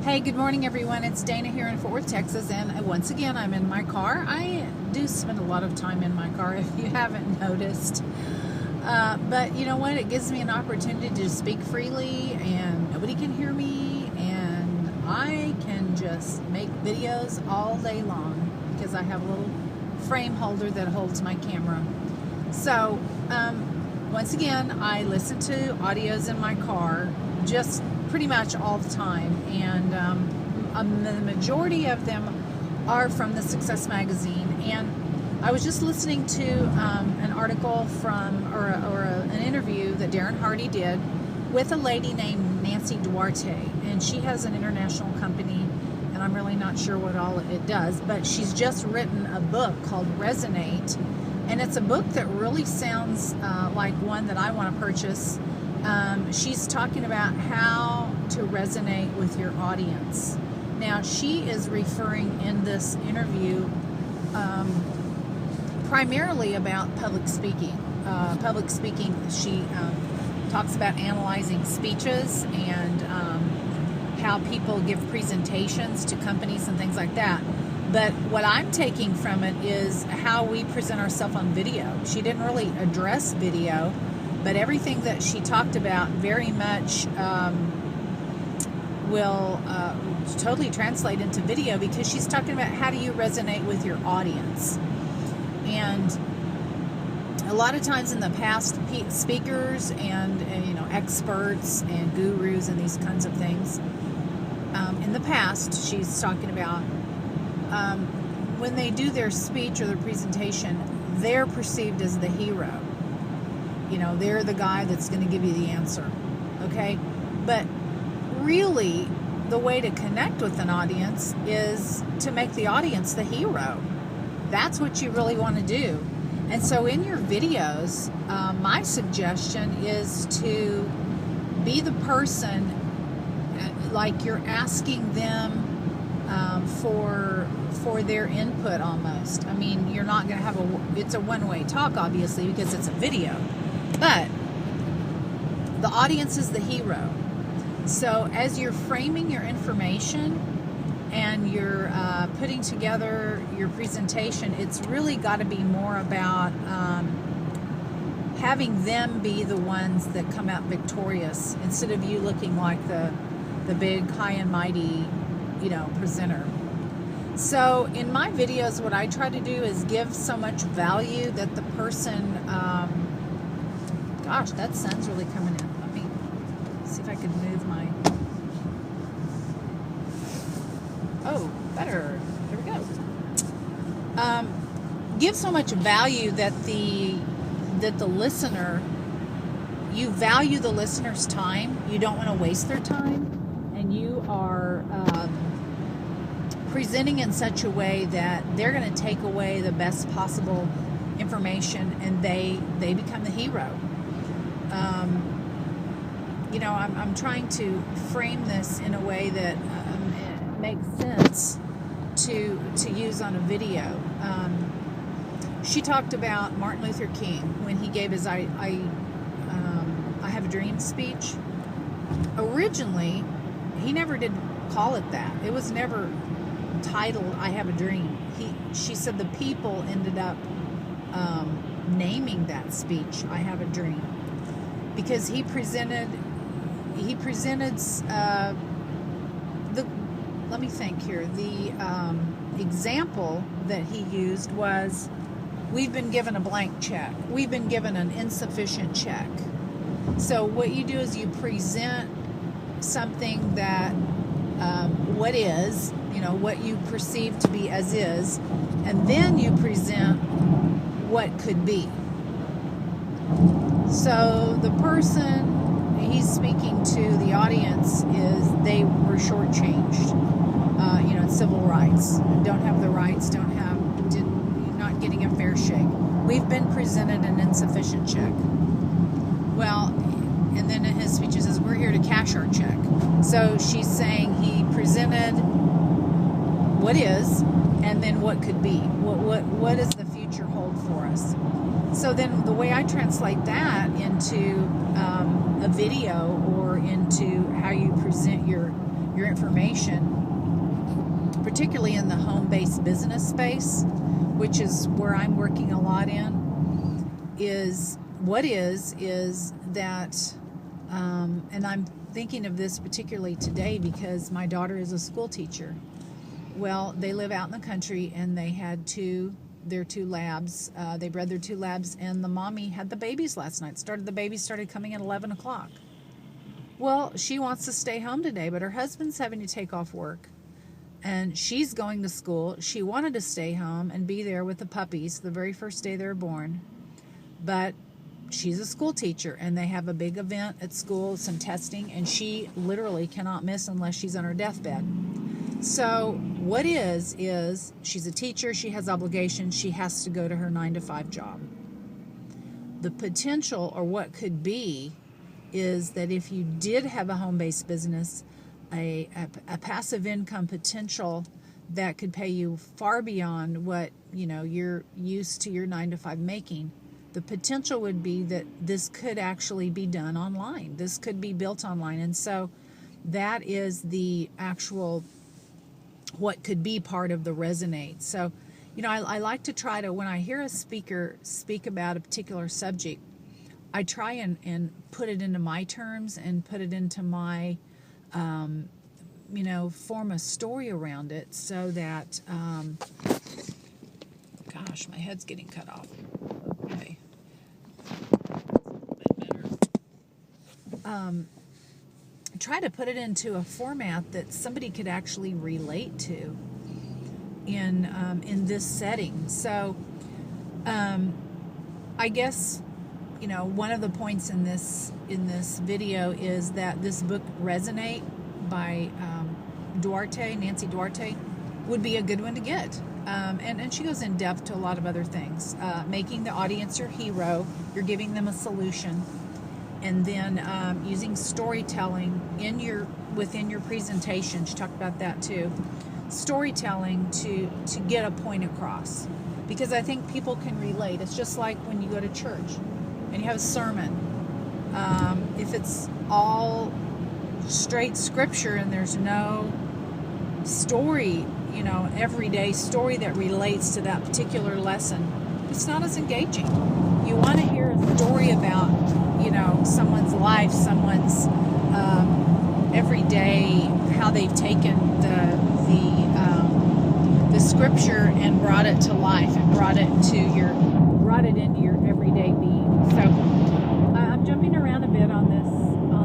Hey, good morning, everyone. It's Dana here in Fort Worth, Texas, and once again, I'm in my car. I do spend a lot of time in my car, if you haven't noticed. But you know what? It gives me an opportunity to speak freely, and nobody can hear me, and I can just make videos all day long because I have a little frame holder that holds my camera. So, once again, I listen to audios in my car just pretty much all the time, and the majority of them are from the Success Magazine. And I was just listening to an article from an interview that Darren Hardy did with a lady named Nancy Duarte, and she has an international company, and I'm really not sure what all it does, but she's just written a book called Resonate, and it's a book that really sounds like one that I want to purchase. She's talking about how to resonate with your audience. Now, she is referring in this interview primarily about public speaking. She talks about analyzing speeches and how people give presentations to companies and things like that. But what I'm taking from it is how we present ourselves on video. She didn't really address video, but everything that she talked about very much will totally translate into video, because she's talking about how do you resonate with your audience. And a lot of times in the past, speakers and experts and gurus and these kinds of things, in the past, she's talking about when they do their speech or their presentation, they're perceived as the hero. They're the guy that's going to give you the answer, okay? But really, the way to connect with an audience is to make the audience the hero. That's what you really want to do. And so in your videos, my suggestion is to be the person, like you're asking them for their input almost. I mean, you're not going to have it's a one-way talk, obviously, because it's a video. But the audience is the hero. So as you're framing your information and you're putting together your presentation, it's really got to be more about having them be the ones that come out victorious, instead of you looking like the big, high and mighty, presenter. So in my videos, what I try to do is give so much value that the person... Gosh, that sun's really coming in. Let me see if I can move my... Oh, better. There we go. Give so much value that the listener, you value the listener's time. You don't want to waste their time, and you are presenting in such a way that they're going to take away the best possible information, and they become the hero. I'm trying to frame this in a way that it makes sense to use on a video. She talked about Martin Luther King when he gave his I Have a Dream speech. Originally, he never did call it that. It was never titled I Have a Dream. She said the people ended up naming that speech I Have a Dream, because he presented let me think here. The example that he used was, we've been given a blank check. We've been given an insufficient check. So what you do is you present something that what is, what you perceive to be as is, and then you present what could be. So the person he's speaking to, the audience, is they were shortchanged. Civil rights, don't have the rights, not getting a fair shake. We've been presented an insufficient check. Well, and then in his speech he says, we're here to cash our check. So she's saying he presented what is, and then what could be. What does the future hold for us? So then the way I translate that into a video, or into how you present your your information, particularly in the home-based business space, which is where I'm working a lot in, is that, and I'm thinking of this particularly today because my daughter is a school teacher. Well, they live out in the country, and they had their two labs. They bred their 2 labs, and the mommy had the babies last night. The babies started coming at 11 o'clock. Well, she wants to stay home today, but her husband's having to take off work, and she's going to school. She wanted to stay home and be there with the puppies the very first day they were born, but she's a school teacher, and they have a big event at school, some testing, and she literally cannot miss unless she's on her deathbed. So what is she's a teacher, she has obligations, she has to go to her 9-to-5 job. The potential, or what could be, is that if you did have a home-based business, a passive income potential that could pay you far beyond what you're used to your 9-to-5 making, the potential would be that this could actually be done online. This could be built online. And so that is the actual, what could be part of the Resonate. So, I like to try to, when I hear a speaker speak about a particular subject, I try and put it into my terms and put it into my, form a story around it so that, gosh, my head's getting cut off. Okay. Try to put it into a format that somebody could actually relate to in this setting. So I guess one of the points in this video is that this book Resonate by Nancy Duarte would be a good one to get. And she goes in depth to a lot of other things. Making the audience your hero, you're giving them a solution. And then using storytelling within your presentation. She talked about that too. Storytelling to get a point across, because I think people can relate. It's just like when you go to church and you have a sermon. If it's all straight scripture and there's no story, everyday story that relates to that particular lesson, it's not as engaging. You want to hear a story about someone's life, someone's everyday, how they've taken the scripture and brought it to life and brought it into your everyday being. So I'm jumping around a bit on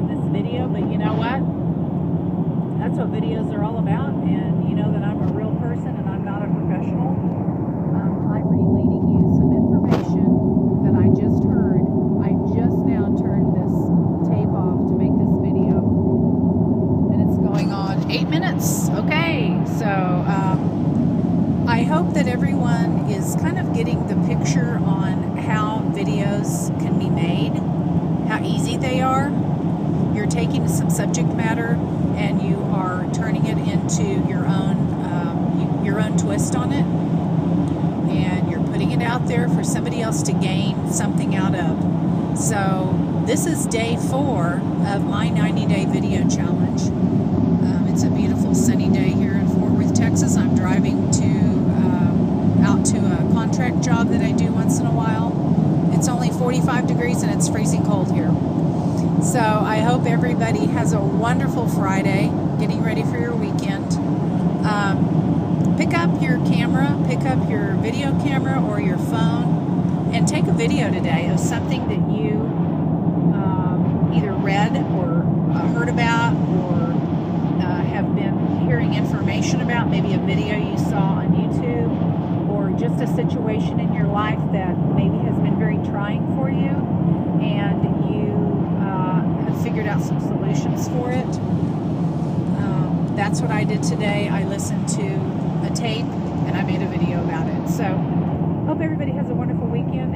this video, but you know what? That's what videos are all about, and you know that I'm a real person and I'm not a professional. I'm relating you some information that I just heard. I just now turned this tape off to make this video, and it's going on 8 minutes. Okay, so I hope that everyone is kind of getting the picture on how videos can be made, how easy they are. You're taking some subject matter and you are turning it into your own twist on it, and you're putting it out there for somebody else to gain something out of. So this is day 4 of my 90-day video challenge. It's a beautiful sunny day here in Fort Worth, Texas. I'm driving out to a contract job that I do once in a while. It's only 45 degrees and it's freezing cold here. So I hope everybody has a wonderful Friday, getting ready for your weekend. Pick up your camera, pick up your video camera or your phone, and take a video today of something that you either read or heard about or have been hearing information about, maybe a video you saw on YouTube, or just a situation in your life that maybe has been very trying for you, and you have figured out some solutions for it. That's what I did today. I listened to a tape and I made a video about it. So hope everybody has a wonderful weekend.